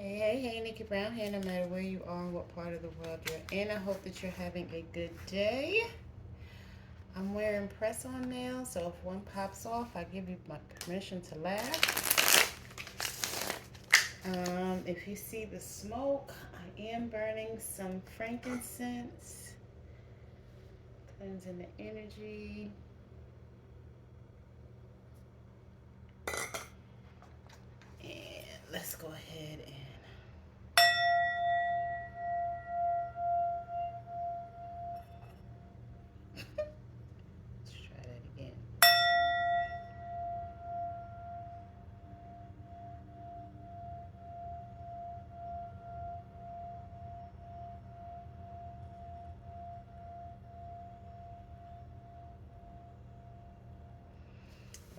Hey, Nickie Brown here. No matter where you are and what part of the world you're in, I hope that you're having a good day. I'm wearing press-on nails, so if one pops off, I give you my permission to laugh. If you see the smoke, I am burning some frankincense, cleansing the energy. And let's go ahead and let's try that again.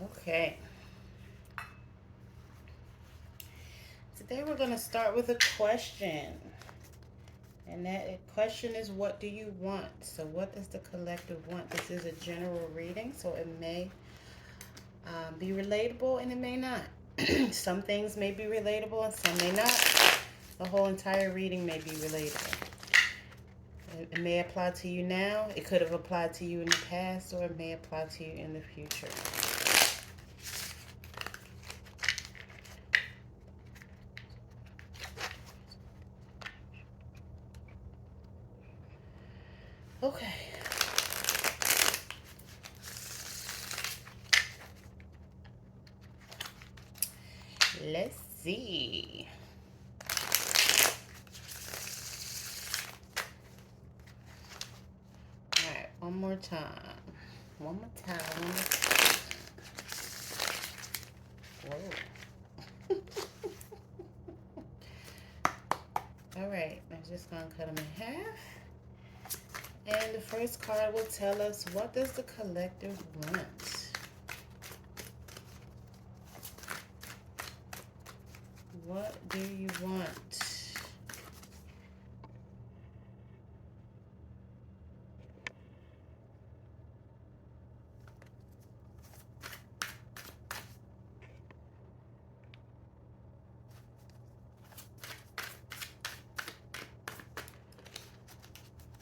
Okay. Today we're going to start with a question. And that question is, what do you want? So what does the collective want? This is a general reading, so it may be relatable and it may not. Some things may be relatable and some may not. The whole entire reading may be relatable. It may apply to you now. It could have applied to you in the past, or it may apply to you in the future. Okay. Let's see. All right, one more time. One more time. Whoa. All right, I'm just gonna cut them in half. And the first card will tell us, what does the collective want? What do you want?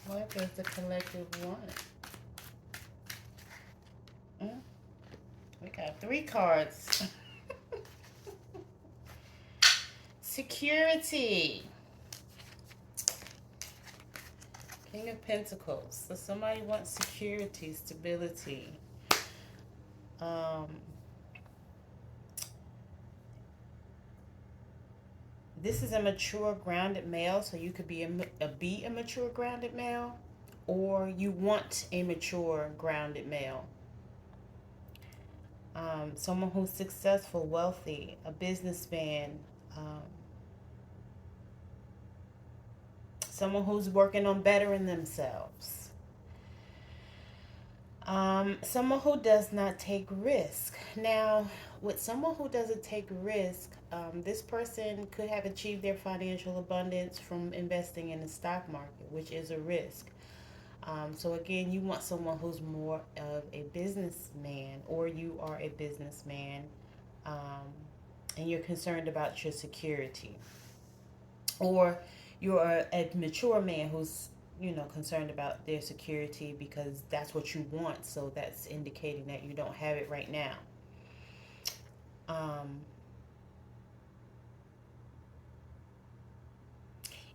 What does the collective want? We got 3 cards. Security. King of Pentacles. So somebody wants security, stability. This is a mature, grounded male, so you could be a mature, grounded male, or you want a mature, grounded male. Someone who's successful, wealthy, a businessman, someone who's working on bettering themselves. Someone who does not take risk. Now, with someone who doesn't take risk, this person could have achieved their financial abundance from investing in the stock market, which is a risk. So again, you want someone who's more of a businessman, or you are a businessman, and you're concerned about your security. Or you're a mature man who's, concerned about their security because that's what you want. So that's indicating that you don't have it right now.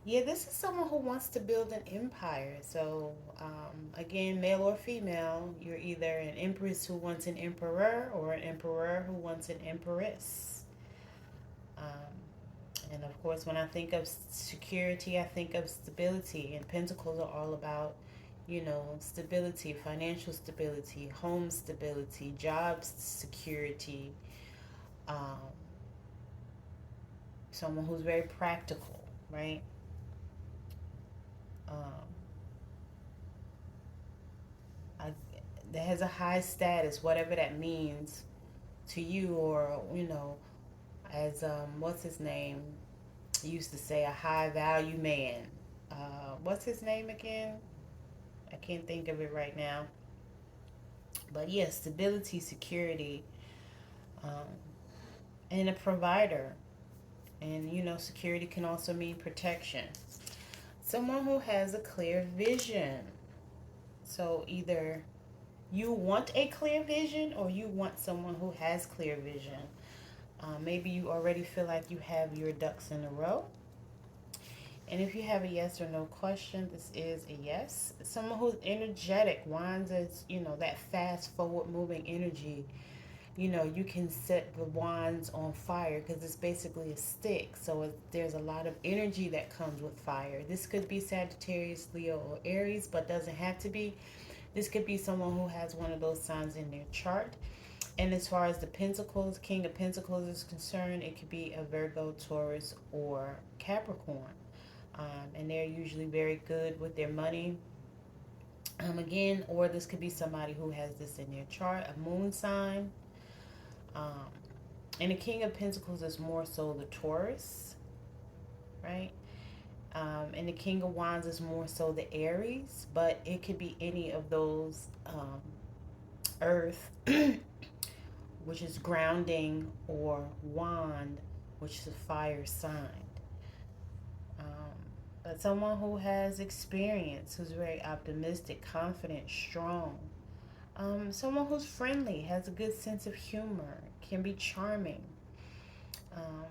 Yeah, this is someone who wants to build an empire. So, again, male or female, you're either an empress who wants an emperor, or an emperor who wants an empress. And of course, when I think of security, I think of stability. And pentacles are all about, stability, financial stability, home stability, job security. Um, Someone who's very practical, right? Um, I, that has a high status, whatever that means to you, or, as what's his name used to say, a high value man. What's his name again? I can't think of it right now. But yes, stability, security, um, and a provider. And security can also mean protection. Someone who has a clear vision. So either you want a clear vision or you want someone who has clear vision. Maybe you already feel like you have your ducks in a row. And if you have a yes or no question, this is a yes. Someone who's energetic. Wands is, that fast forward moving energy. You can set the wands on fire because it's basically a stick. So there's a lot of energy that comes with fire. This could be Sagittarius, Leo, or Aries, but doesn't have to be. This could be someone who has one of those signs in their chart. And as far as the Pentacles, King of Pentacles is concerned, it could be a Virgo, Taurus, or Capricorn. And they're usually very good with their money. Again, or this could be somebody who has this in their chart, a moon sign. Um, and the King of Pentacles is more so the Taurus, right? And the King of Wands is more so the Aries, but it could be any of those Earth, which is grounding, or Wand, which is a fire sign. But someone who has experience, who's very optimistic, confident, strong. Someone who's friendly, has a good sense of humor, can be charming, um,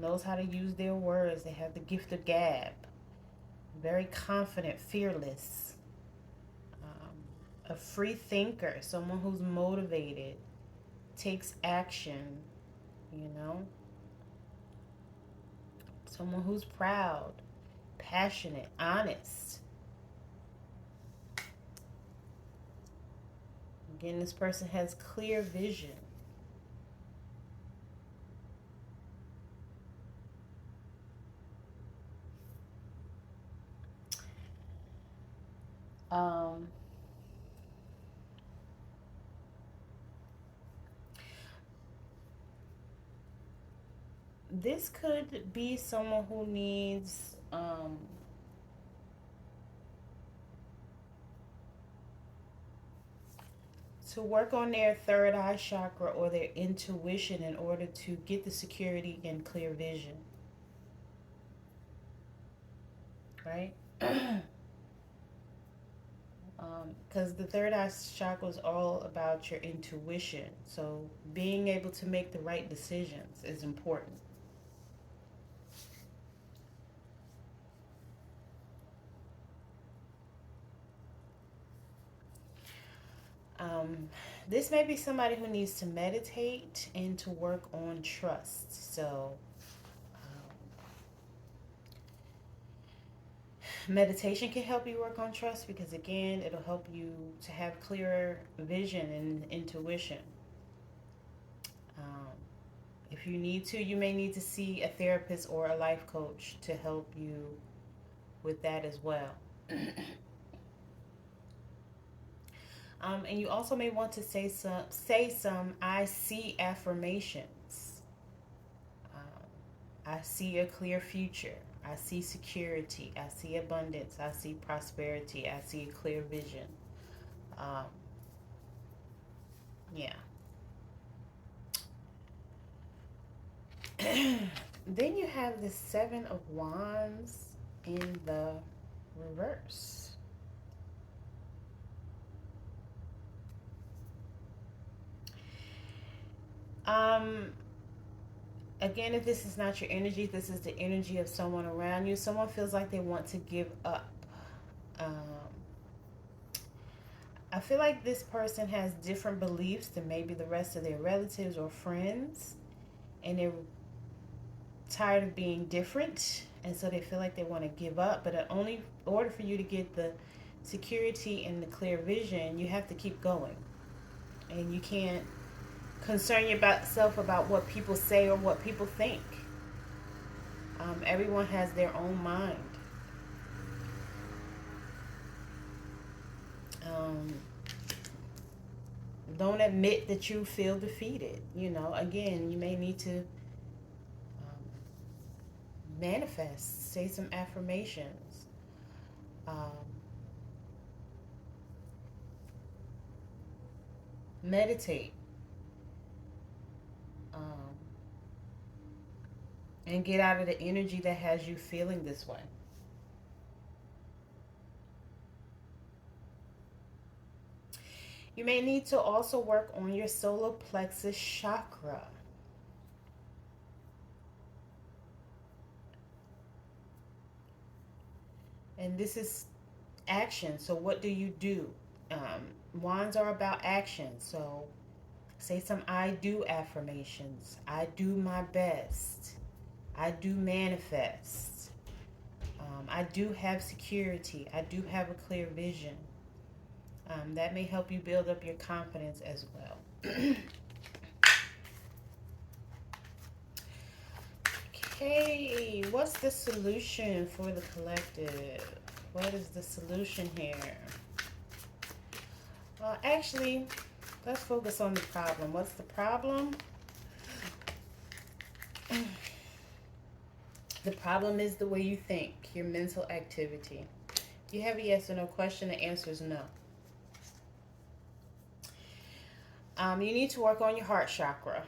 knows how to use their words. They have the gift of gab. Very confident, fearless. A free thinker, someone who's motivated, takes action, you know. Someone who's proud, passionate, honest. Again, this person has clear vision. Um, this could be someone who needs to work on their third eye chakra or their intuition in order to get the security and clear vision. Right? Because the third eye chakra is all about your intuition. So being able to make the right decisions is important. Um, this may be somebody who needs to meditate and to work on trust. So meditation can help you work on trust because, again, it'll help you to have clearer vision and intuition. Um, if you need to, you may need to see a therapist or a life coach to help you with that as well. And you also may want to say some I see affirmations. I see a clear future. I see security. I see abundance. I see prosperity. I see a clear vision. Um, yeah. Then you have the Seven of Wands in the reverse. Um, Again, if this is not your energy, this is the energy of someone around you. Someone feels like they want to give up. Um, I feel like this person has different beliefs than maybe the rest of their relatives or friends, and they're tired of being different, and so they feel like they want to give up. But in only order for you to get the security and the clear vision, you have to keep going, and you can't concern yourself about what people say or what people think. Everyone has their own mind. Um, don't admit that you feel defeated. Again, you may need to manifest, say some affirmations. Um, Meditate. Um, and get out of the energy that has you feeling this way. You may need to also work on your solar plexus chakra. And this is action. So what do you do? Wands are about action. So say some I do affirmations. I do my best. I do manifest. I do have security. I do have a clear vision. That may help you build up your confidence as well. Okay, what's the solution for the collective? What is the solution here? Actually, let's focus on the problem. What's the problem? The problem is the way you think, your mental activity. If you have a yes or no question, the answer is no. You need to work on your heart chakra.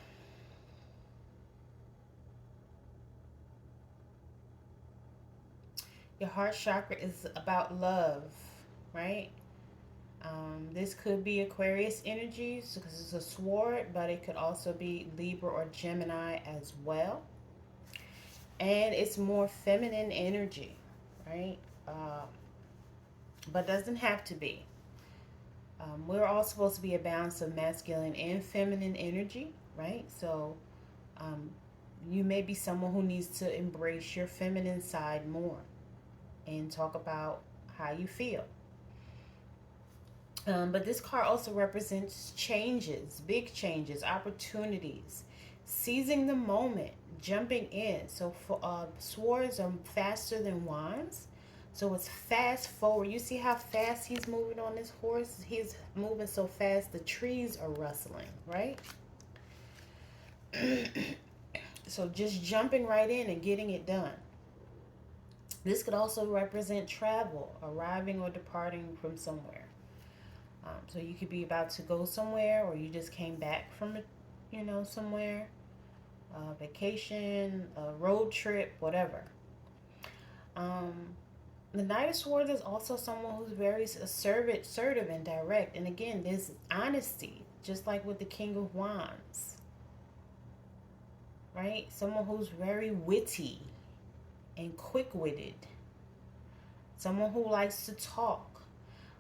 Your heart chakra is about love, right? This could be Aquarius energies because it's a sword, but it could also be Libra or Gemini as well. And it's more feminine energy, right? But doesn't have to be. We're all supposed to be a balance of masculine and feminine energy, right? So you may be someone who needs to embrace your feminine side more and talk about how you feel. But this card also represents changes, big changes, opportunities, seizing the moment, jumping in. So for swords are faster than wands. So it's fast forward. You see how fast he's moving on this horse? He's moving so fast the trees are rustling, right? So just jumping right in and getting it done. This could also represent travel, arriving or departing from somewhere. So you could be about to go somewhere, or you just came back from, somewhere, vacation, a road trip, whatever. The Knight of Swords is also someone who's very assertive and direct. And again, there's honesty, just like with the King of Wands, right? Someone who's very witty and quick-witted. Someone who likes to talk.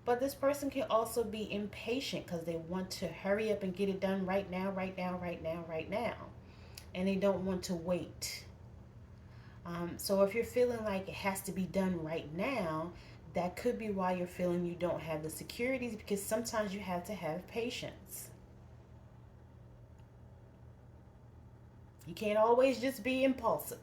But this person can also be impatient because they want to hurry up and get it done right now, right now, right now, right now. And they don't want to wait. So if you're feeling like it has to be done right now, that could be why you're feeling you don't have the securities, because sometimes you have to have patience. You can't always just be impulsive.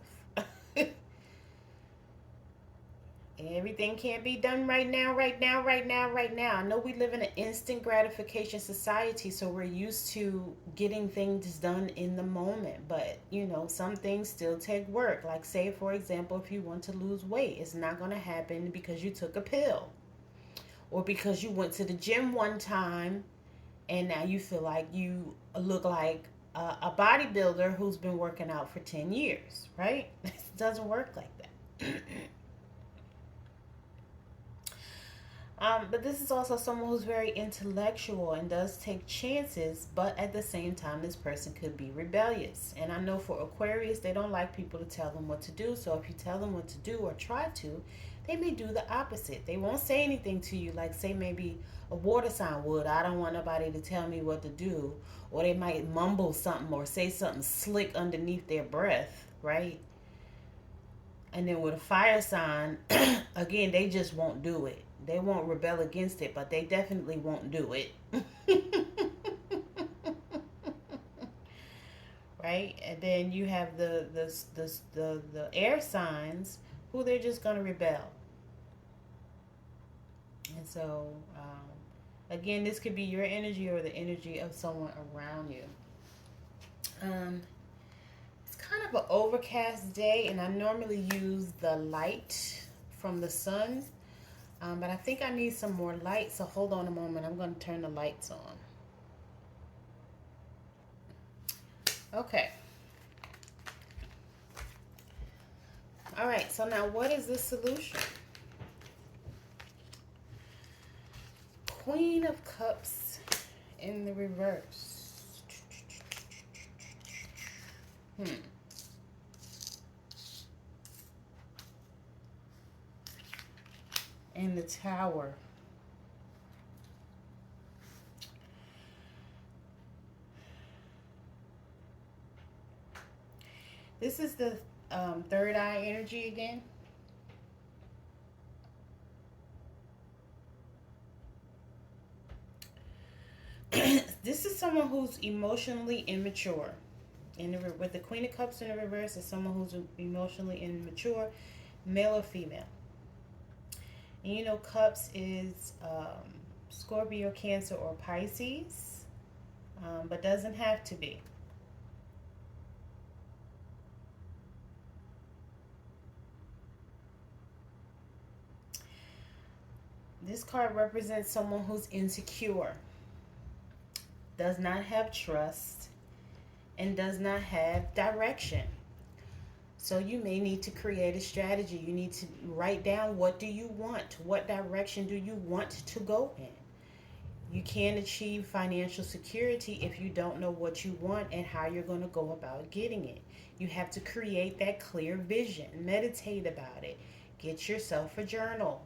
Everything can't be done right now, right now, right now, right now. I know we live in an instant gratification society, so we're used to getting things done in the moment. But, some things still take work. Like, say, for example, if you want to lose weight, it's not going to happen because you took a pill. Or because you went to the gym one time and now you feel like you look like a bodybuilder who's been working out for 10 years, right? It doesn't work like that. But this is also someone who's very intellectual and does take chances, but at the same time, this person could be rebellious. And I know for Aquarius, they don't like people to tell them what to do. So if you tell them what to do or try to, they may do the opposite. They won't say anything to you, like say maybe a water sign would. I don't want nobody to tell me what to do. Or they might mumble something or say something slick underneath their breath, right? And then with a fire sign, again, they just won't do it. They won't rebel against it, but they definitely won't do it. Right? And then you have the air signs who they're just going to rebel. And so, again, this could be your energy or the energy of someone around you. It's kind of an overcast day, and I normally use the light from the sun. But I think I need some more light, so hold on a moment. I'm going to turn the lights on. Okay. All right, so now what is the solution? Queen of Cups in the reverse. And the Tower. This is the third eye energy again. This is someone who's emotionally immature. With the Queen of Cups in the reverse, is someone who's emotionally immature, male or female. And you know, Cups is Scorpio, Cancer, or Pisces, but doesn't have to be. This card represents someone who's insecure, does not have trust, and does not have direction. So you may need to create a strategy. You need to write down, what do you want? What direction do you want to go in? You can't achieve financial security if you don't know what you want and how you're going to go about getting it. You have to create that clear vision. Meditate about it. Get yourself a journal.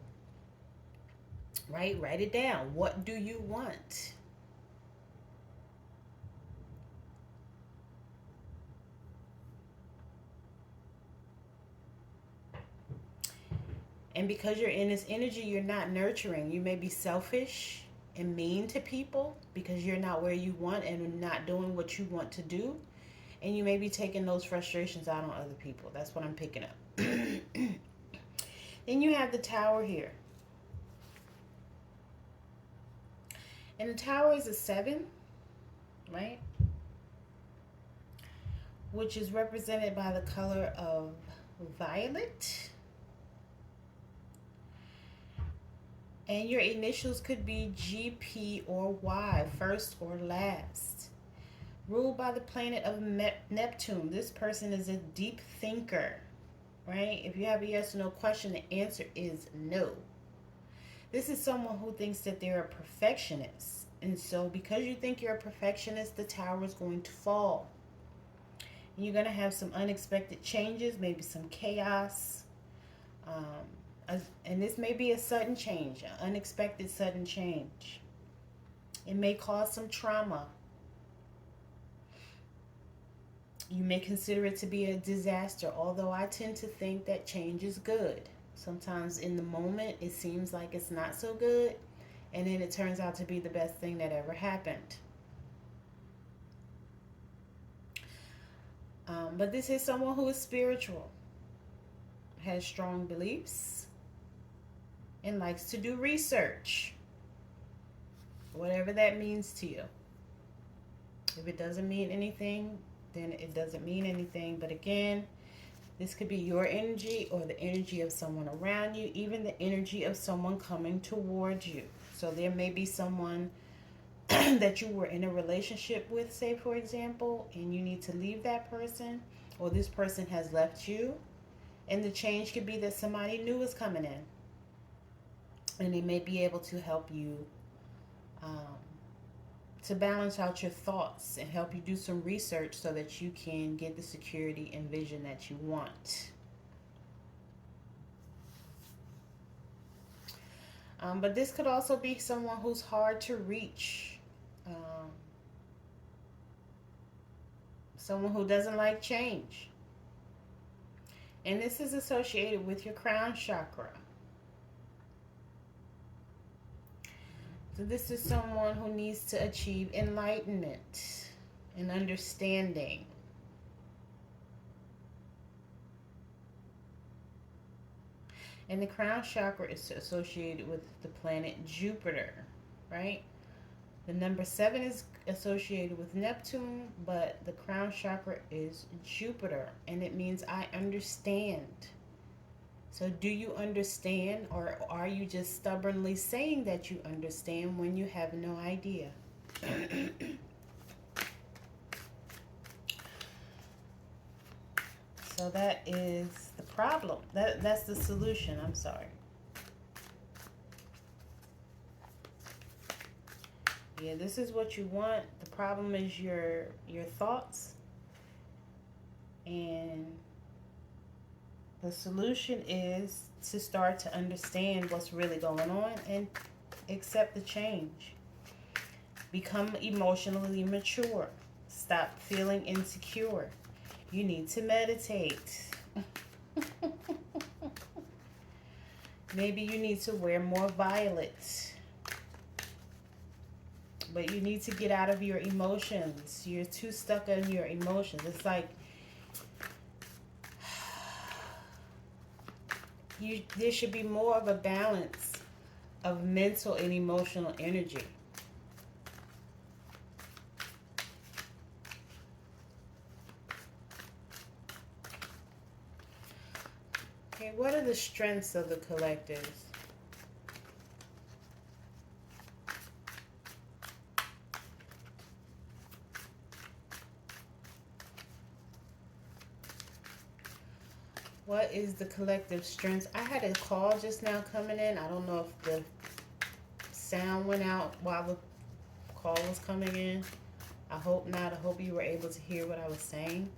Right? Write it down. What do you want? And because you're in this energy, you're not nurturing. You may be selfish and mean to people because you're not where you want and not doing what you want to do. And you may be taking those frustrations out on other people. That's what I'm picking up. Then you have the Tower here. And the Tower is a 7, right? Which is represented by the color of violet. And your initials could be GP or Y, first or last. Ruled by the planet of Neptune. This person is a deep thinker, right? If you have a yes or no question, the answer is no. This is someone who thinks that they're a perfectionist. And so because you think you're a perfectionist, the Tower is going to fall. And you're going to have some unexpected changes, maybe some chaos. And this may be a sudden change, an unexpected sudden change. It may cause some trauma. You may consider it to be a disaster, although I tend to think that change is good. Sometimes in the moment, it seems like it's not so good, and then it turns out to be the best thing that ever happened. But this is someone who is spiritual, has strong beliefs, and likes to do research, whatever that means to you. If it doesn't mean anything, then it doesn't mean anything. But again, this could be your energy or the energy of someone around you, even the energy of someone coming towards you. So there may be someone that you were in a relationship with, say for example, and you need to leave that person, or this person has left you, and the change could be that somebody new is coming in, and they may be able to help you to balance out your thoughts and help you do some research so that you can get the security and vision that you want. But this could also be someone who's hard to reach. Someone who doesn't like change. And this is associated with your crown chakra. So this is someone who needs to achieve enlightenment and understanding. And the crown chakra is associated with the planet Jupiter, right? The number 7 is associated with Neptune, but the crown chakra is Jupiter, and it means I understand. So do you understand, or are you just stubbornly saying that you understand when you have no idea? So that is the problem. That's the solution. I'm sorry. Yeah, this is what you want. The problem is your thoughts, and the solution is to start to understand what's really going on and accept the change. Become emotionally mature. Stop feeling insecure. You need to meditate. Maybe you need to wear more violet. But you need to get out of your emotions. You're too stuck on your emotions. It's like there should be more of a balance of mental and emotional energy. Okay, what are the strengths of the collectives? What is the collective strength? I had a call just now coming in. I don't know if the sound went out while the call was coming in. I hope not. I hope you were able to hear what I was saying.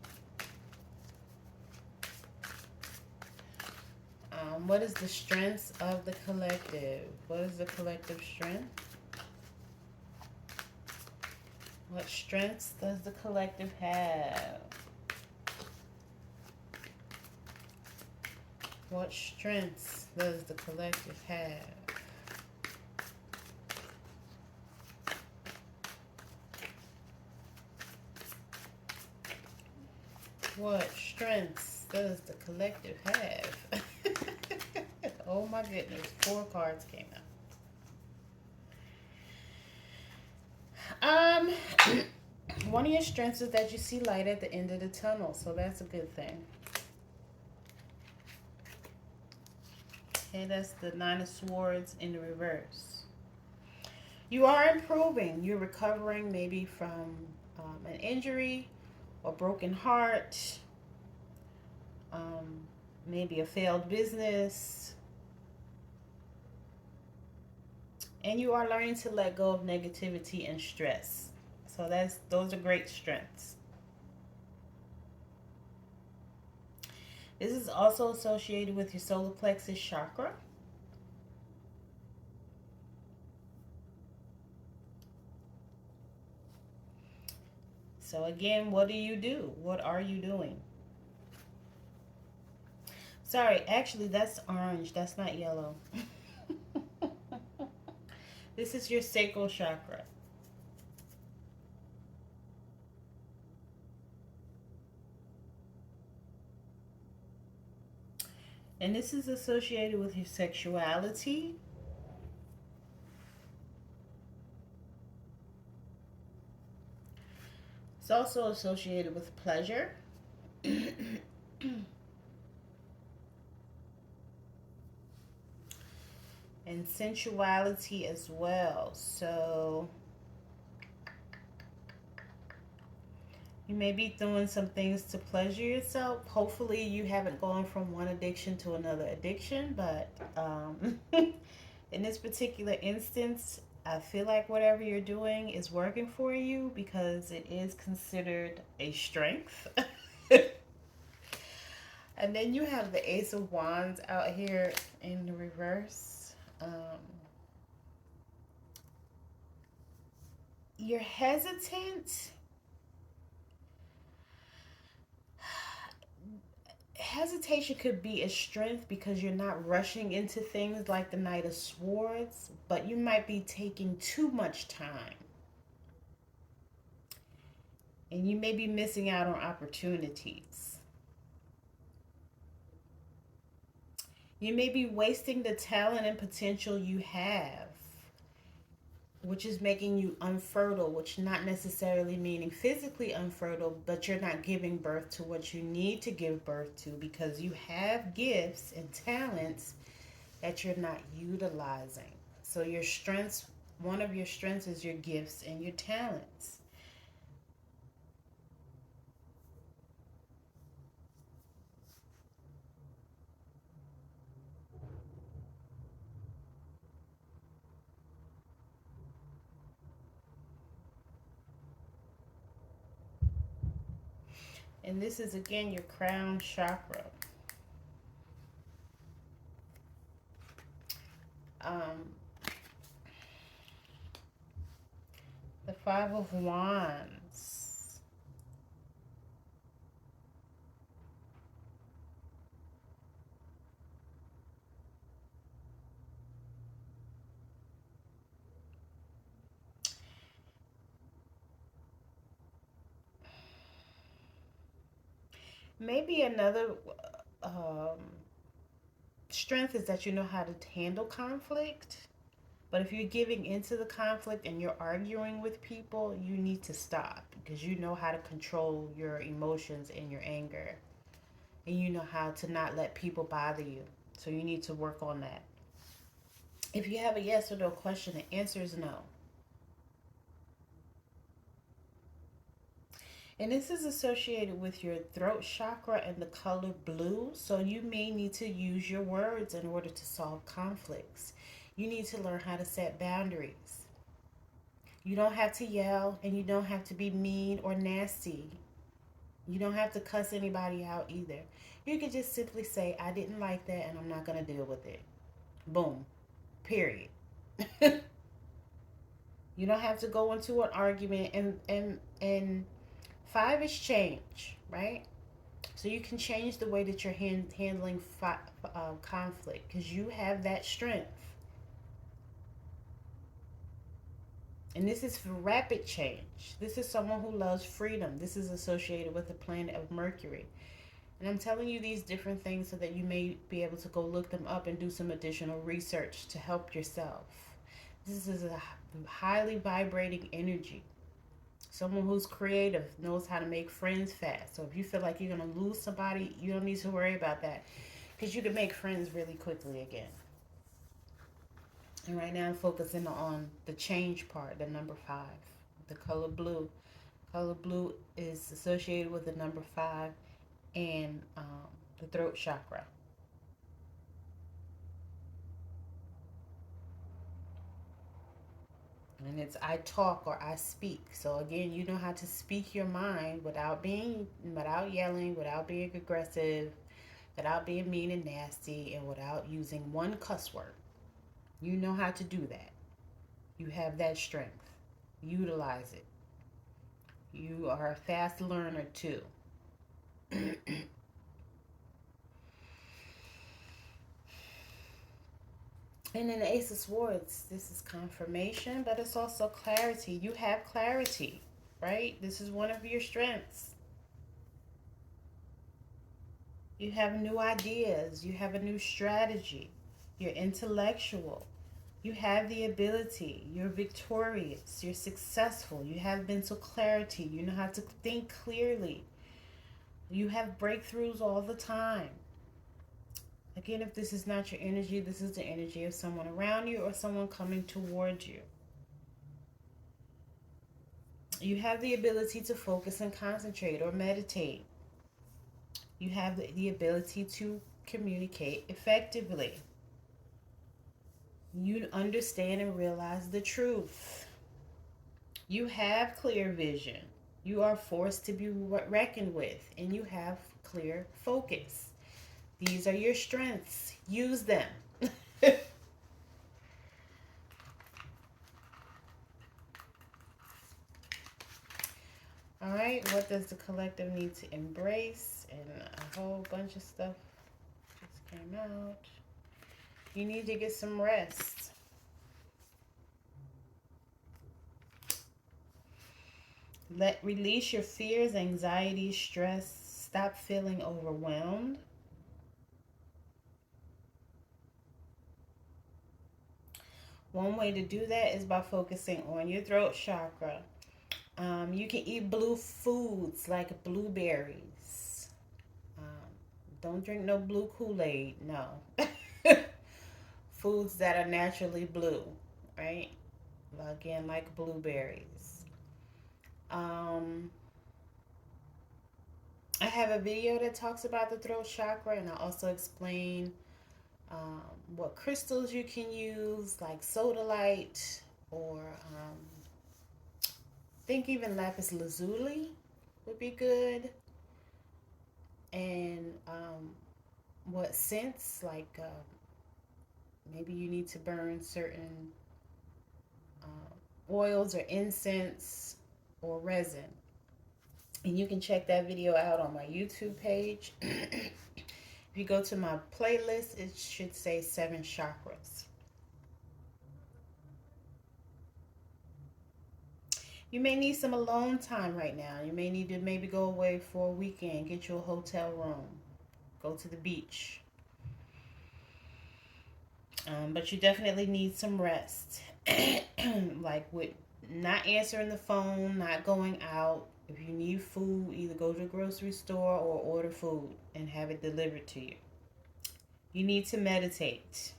What is the strength of the collective? What is the collective strength? What strengths does the collective have? What strengths does the collective have? What strengths does the collective have? Oh my goodness, 4 cards came out. One of your strengths is that you see light at the end of the tunnel, so that's a good thing. Okay, that's the 9 of Swords in the reverse. You are improving. You're recovering maybe from an injury or broken heart, maybe a failed business. And you are learning to let go of negativity and stress. So those are great strengths. This is also associated with your solar plexus chakra. So again, what do you do? What are you doing? Sorry, actually that's orange. That's not yellow. This is your sacral chakra. And this is associated with your sexuality. It's also associated with pleasure. And sensuality as well. So you may be doing some things to pleasure yourself. Hopefully you haven't gone from one addiction to another addiction, but in this particular instance, I feel like whatever you're doing is working for you because it is considered a strength. And then you have the Ace of Wands out here in the reverse. You're hesitant. Hesitation could be a strength because you're not rushing into things like the Knight of Swords, but you might be taking too much time. And you may be missing out on opportunities. You may be wasting the talent and potential you have, which is making you unfertile, which not necessarily meaning physically unfertile, but you're not giving birth to what you need to give birth to because you have gifts and talents that you're not utilizing. So your strengths, one of your strengths is your gifts and your talents. And this is again your crown chakra. Um, the Five of Wands. Maybe another um, strength is that you know how to handle conflict. But if you're giving into the conflict and you're arguing with people, you need to stop because you know how to control your emotions and your anger. And you know how to not let people bother you. So you need to work on that. If you have a yes or no question, the answer is no. And this is associated with your throat chakra and the color blue. So you may need to use your words in order to solve conflicts. You need to learn how to set boundaries. You don't have to yell and you don't have to be mean or nasty. You don't have to cuss anybody out either. You can just simply say, I didn't like that and I'm not going to deal with it. Boom. Period. You don't have to go into an argument and five is change, right? So you can change the way that you're handling conflict because you have that strength. And this is for rapid change. This is someone who loves freedom. This is associated with the planet of Mercury. And I'm telling you these different things so that you may be able to go look them up and do some additional research to help yourself. This is a highly vibrating energy. Someone who's creative knows how to make friends fast. So if you feel like you're going to lose somebody, you don't need to worry about that because you can make friends really quickly again. And right now I'm focusing on the change part, the number 5, the color blue. Color blue is associated with the number 5 and the throat chakra. And it's I talk or I speak. So again, you know how to speak your mind without yelling, without being aggressive, without being mean and nasty, and without using one cuss word. You know how to do that. You have that strength. Utilize it. You are a fast learner too. And in the Ace of Swords, this is confirmation, but it's also clarity. You have clarity, right? This is one of your strengths. You have new ideas. You have a new strategy. You're intellectual. You have the ability. You're victorious. You're successful. You have mental clarity. You know how to think clearly. You have breakthroughs all the time. Again, if this is not your energy, this is the energy of someone around you or someone coming towards you. You have the ability to focus and concentrate or meditate. You have the ability to communicate effectively. You understand and realize the truth. You have clear vision. You are forced to be reckoned with, and you have clear focus. These are your strengths. Use them. All right, what does the collective need to embrace? And a whole bunch of stuff just came out. You need to get some rest. Release your fears, anxiety, stress. Stop feeling overwhelmed. One way to do that is by focusing on your throat chakra. You can eat blue foods like blueberries. Um, don't drink no blue Kool-Aid, no. Foods that are naturally blue, right? Again, like blueberries. Um, I have a video that talks about the throat chakra, and I also explain what crystals you can use, like sodalite, or I think even lapis lazuli would be good. And what sense, like maybe you need to burn certain oils or incense or resin. And you can check that video out on my YouTube page. If you go to my playlist, it should say 7 chakras. You may need some alone time right now. You may need to maybe go away for a weekend, get you a hotel room, go to the beach. But you definitely need some rest. Like with not answering the phone, not going out. If you need food, either go to the grocery store or order food and have it delivered to you. You need to meditate.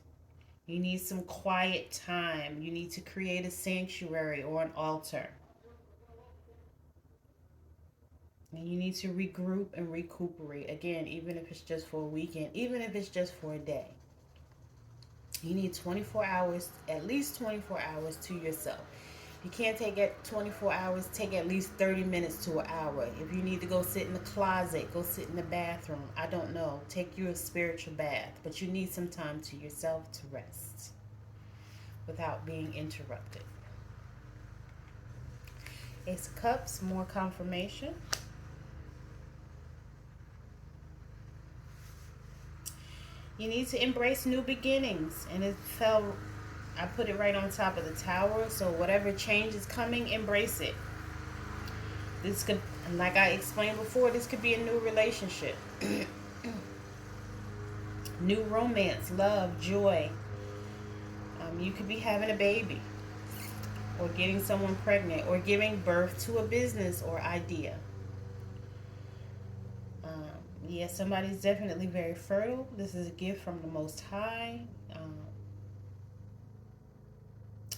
You need some quiet time. You need to create a sanctuary or an altar. And you need to regroup and recuperate. Again, even if it's just for a weekend, even if it's just for a day. You need 24 hours, at least 24 hours to yourself. You can't take it 24 hours, take at least 30 minutes to an hour. If you need to go sit in the closet, go sit in the bathroom. I don't know. Take you a spiritual bath. But you need some time to yourself to rest without being interrupted. Ace of Cups, more confirmation. You need to embrace new beginnings. And I put it right on top of the tower. So whatever change is coming, embrace it. This could, like I explained before, this could be a new relationship. New romance, love, joy. You could be having a baby, or getting someone pregnant, or giving birth to a business or idea. Yeah, somebody's definitely very fertile. This is a gift from the Most High.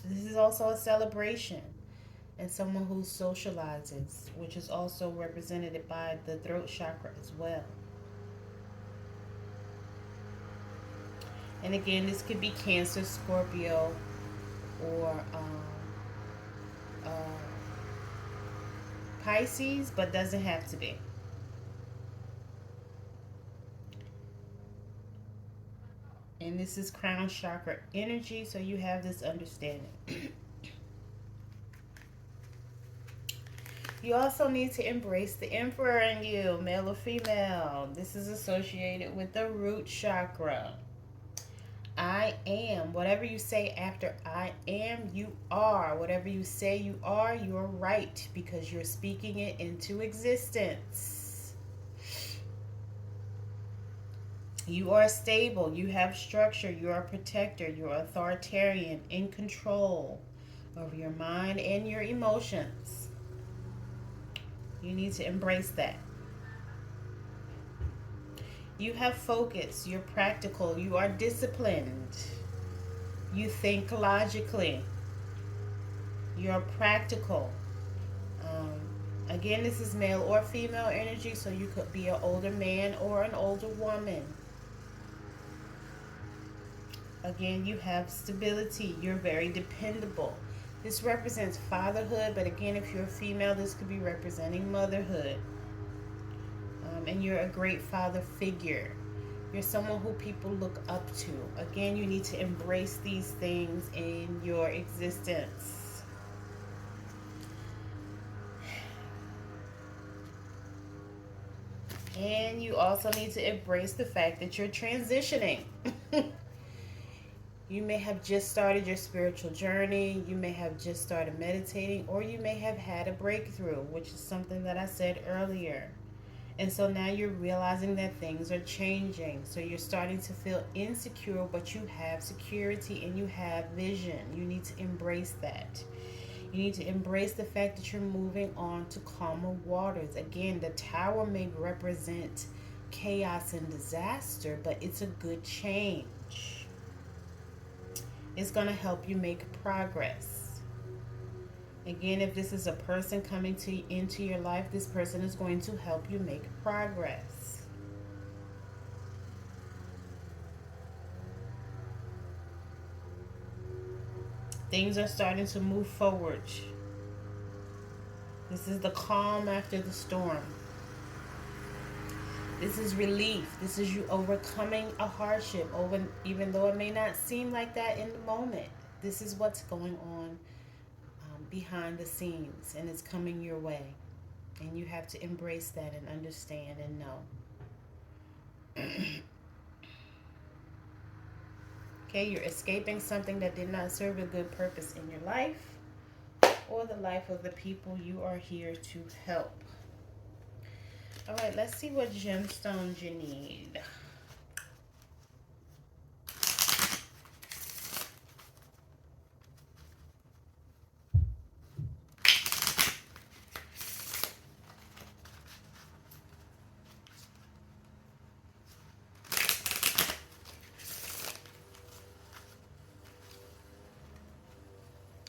This is also a celebration, and someone who socializes, which is also represented by the throat chakra as well. And again, this could be Cancer, Scorpio, or Pisces, but doesn't have to be. And this is crown chakra energy, so you have this understanding. You also need to embrace the emperor in you, male or female. This is associated with the root chakra. I am. Whatever you say after I am, you are. Whatever you say you are, you're right, because you're speaking it into existence. You are stable. You have structure. You are a protector. You're authoritarian, in control over your mind and your emotions. You need to embrace that. You have focus. You're practical. You are disciplined. You think logically. You're practical. Again, this is male or female energy, so you could be an older man or an older woman. Again, you have stability. You're very dependable. This represents fatherhood, but again, if you're a female, this could be representing motherhood. And you're a great father figure. You're someone who people look up to. Again, you need to embrace these things in your existence. And you also need to embrace the fact that you're transitioning. You may have just started your spiritual journey. You may have just started meditating, or you may have had a breakthrough, which is something that I said earlier. And so now you're realizing that things are changing. So you're starting to feel insecure, but you have security and you have vision. You need to embrace that. You need to embrace the fact that you're moving on to calmer waters. Again, the tower may represent chaos and disaster, but it's a good change. It's going to help you make progress. Again, if this is a person coming into your life, this person is going to help you make progress. Things are starting to move forward. This is the calm after the storm. This is relief. This is you overcoming a hardship, even though it may not seem like that in the moment. This is what's going on behind the scenes, and it's coming your way. And you have to embrace that and understand and know. Okay, you're escaping something that did not serve a good purpose in your life or the life of the people you are here to help. All right, let's see what gemstones you need.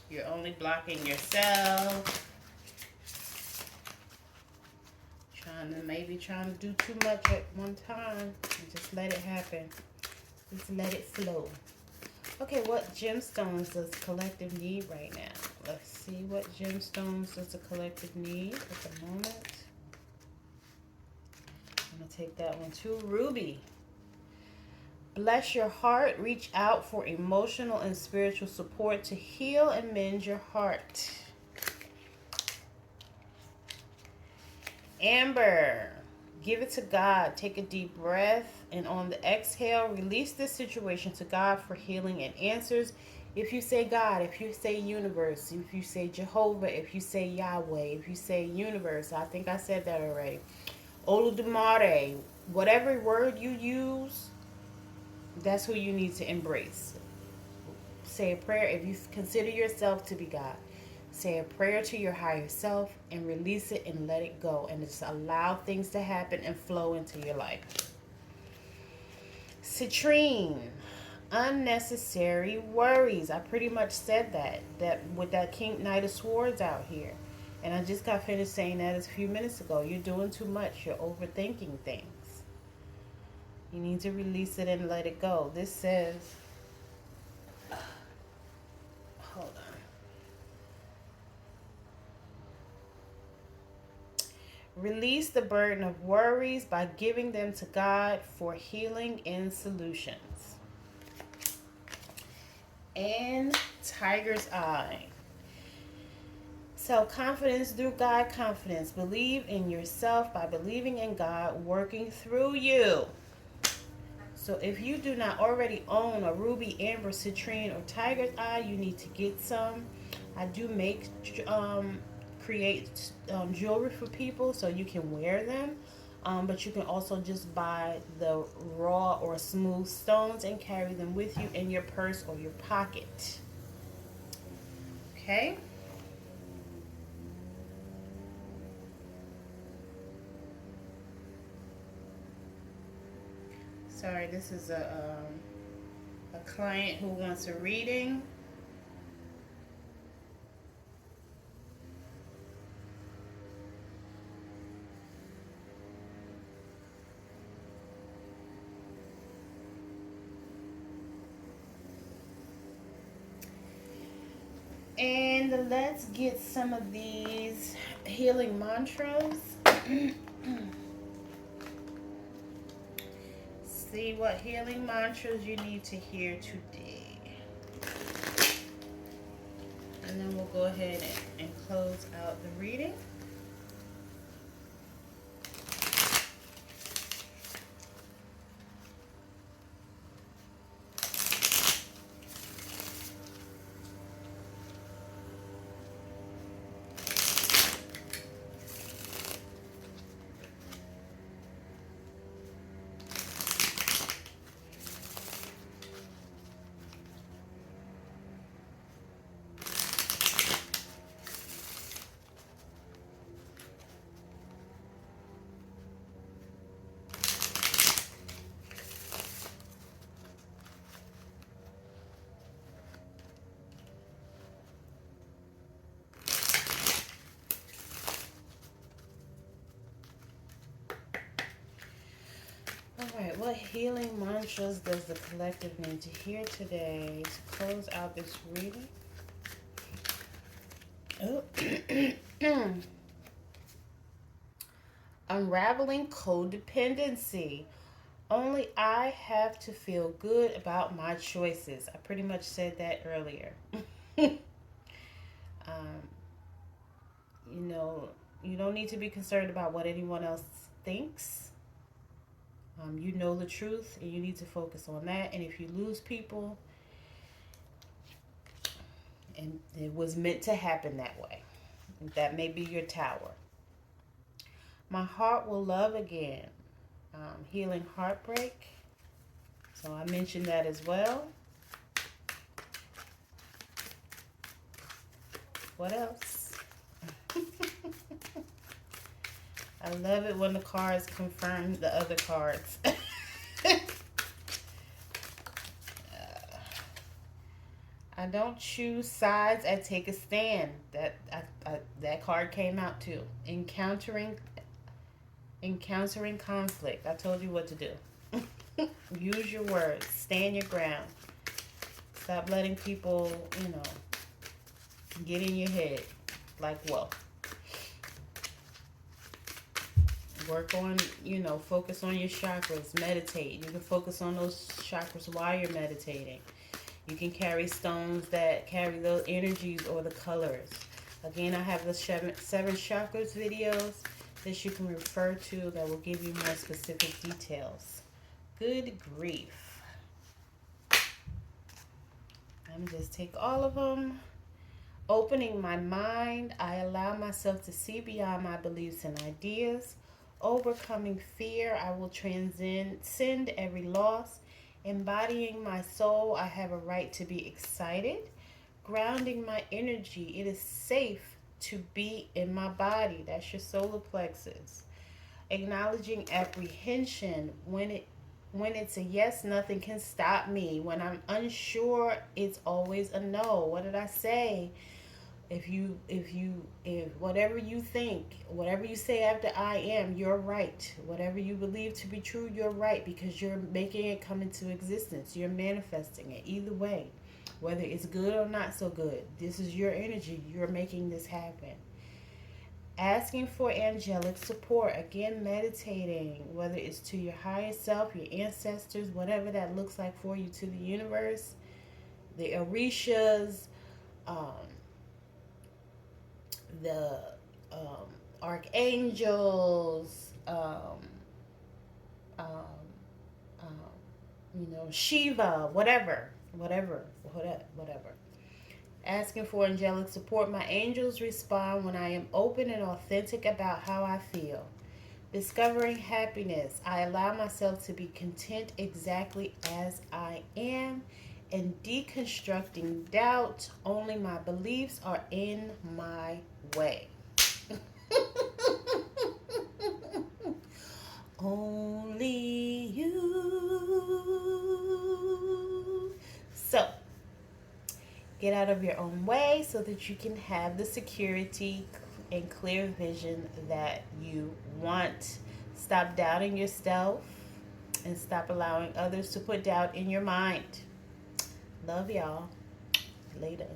You're only blocking yourself. Trying to do too much at one time. And just let it happen. Just let it flow. Okay, what gemstones does the collective need right now? Let's see what gemstones does the collective need at the moment. I'm going to take that one too. Ruby. Bless your heart. Reach out for emotional and spiritual support to heal and mend your heart. Amber. Give it to God. Take a deep breath. And on the exhale, release this situation to God for healing and answers. If you say God, if you say universe, if you say Jehovah, if you say Yahweh, if you say universe, I think I said that already. Oludumare, whatever word you use, that's who you need to embrace. Say a prayer if you consider yourself to be God. Say a prayer to your higher self and release it and let it go. And just allow things to happen and flow into your life. Citrine, unnecessary worries. I pretty much said that with that King Knight of Swords out here. And I just got finished saying that a few minutes ago. You're doing too much. You're overthinking things. You need to release it and let it go. This says, hold on. Release the burden of worries by giving them to God for healing and solutions. And Tiger's Eye. Self-confidence through God confidence. Believe in yourself by believing in God working through you. So if you do not already own a ruby, amber, citrine, or tiger's eye, you need to get some. I do create jewelry for people so you can wear them. But you can also just buy the raw or smooth stones and carry them with you in your purse or your pocket. Okay? Sorry, this is a client who wants a reading. And let's get some of these healing mantras. See what healing mantras you need to hear today. And then we'll go ahead and close out the reading. Alright, what healing mantras does the collective need to hear today to close out this reading? Oh. Unraveling codependency. Only I have to feel good about my choices. I pretty much said that earlier. um, you know, you don't need to be concerned about what anyone else thinks. You know the truth, and you need to focus on that. And if you lose people, and it was meant to happen that way, that may be your tower. My heart will love again. Healing heartbreak. So I mentioned that as well. What else? I love it when the cards confirm the other cards. I don't choose sides. I take a stand. That card came out too. Encountering conflict. I told you what to do. Use your words. Stand your ground. Stop letting people, get in your head. Like, whoa. Work on, focus on your chakras. Meditate. You can focus on those chakras while you're meditating. You can carry stones that carry those energies or the colors. Again, I have the seven chakras videos that you can refer to that will give you more specific details. Good grief. Let me just take all of them. Opening my mind, I allow myself to see beyond my beliefs and ideas. Overcoming fear, I will transcend every loss. Embodying my soul, I have a right to be excited. Grounding my energy, it is safe to be in my body. That's your solar plexus. Acknowledging apprehension, when it's a yes, nothing can stop me. When I'm unsure, it's always a no. What did I say? If whatever you think, whatever you say after I am, you're right. Whatever you believe to be true, you're right, because you're making it come into existence. You're manifesting it. Either way, whether it's good or not so good, this is your energy. You're making this happen. Asking for angelic support. Again, meditating, whether it's to your higher self, your ancestors, whatever that looks like for you, to the universe, the Orishas, the archangels, um, Shiva, whatever. Asking for angelic support. My angels respond when I am open and authentic about how I feel. Discovering happiness. I allow myself to be content exactly as I am. And deconstructing doubt. Only my beliefs are in my way. Only you. So, get out of your own way so that you can have the security and clear vision that you want. Stop doubting yourself and stop allowing others to put doubt in your mind. Love y'all. Later.